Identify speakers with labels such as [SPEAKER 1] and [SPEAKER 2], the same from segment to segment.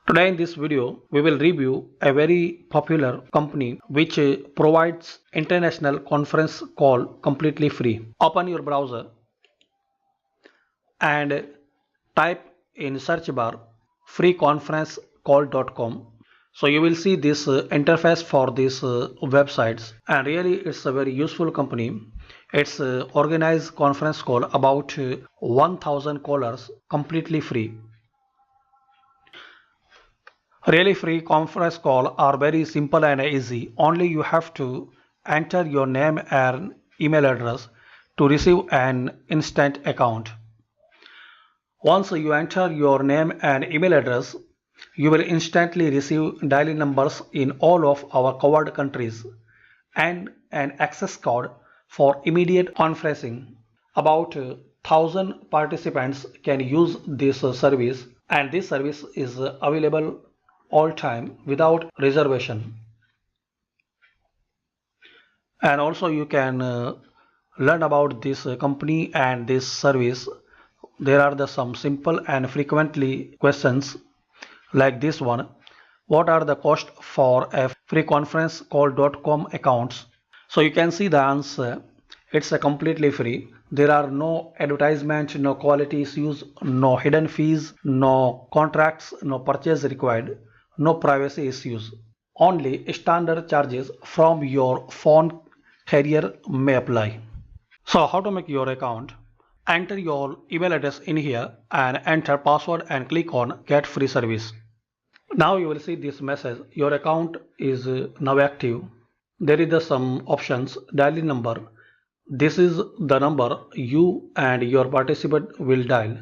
[SPEAKER 1] Today in this video, we will review a very popular company which provides international conference call completely free. Open your browser and type in search bar freeconferencecall.com. So you will see this interface for these websites, and really it's a very useful company. It's organized conference call about 1000 callers completely free. Really free conference call are very simple and easy. Only you have to enter your name and email address to receive an instant account. Once you enter your name and email address, you will instantly receive dial numbers in all of our covered countries and an access code for immediate conferencing. About 1000 participants can use this service, and this service is available all time without reservation. And also you can learn about this company and this service. There are some simple and frequently questions like this one: what are the cost for a freeconferencecall.com accounts? So you can see the answer. It's a completely free. There are no advertisement, no quality issues, no hidden fees, no contracts, no purchase required, no privacy issues. Only standard charges from your phone carrier may apply. So how to make your account? Enter your email address in here and enter password and click on get free service. Now you will see this message: your account is now active. There is some options: dial number. This is the number you and your participant will dial.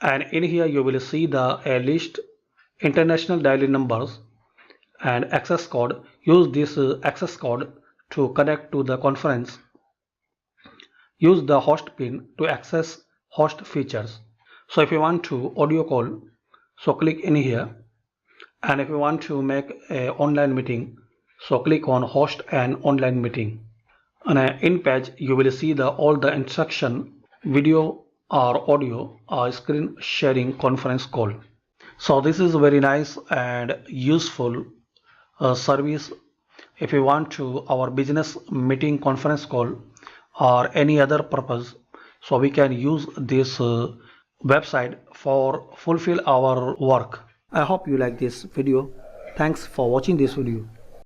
[SPEAKER 1] And in here you will see the list international dial numbers and access code. Use this access code to connect to the conference. Use the host pin to access host features. So if you want to audio call, so click in here. And if you want to make an online meeting, so click on host an online meeting. On an in page you will see all the instruction, video or audio or screen sharing conference call. So this is very nice and useful service. If you want to our business meeting conference call or any other purpose, so we can use this website for fulfill our work. I hope you like this video. Thanks for watching this video.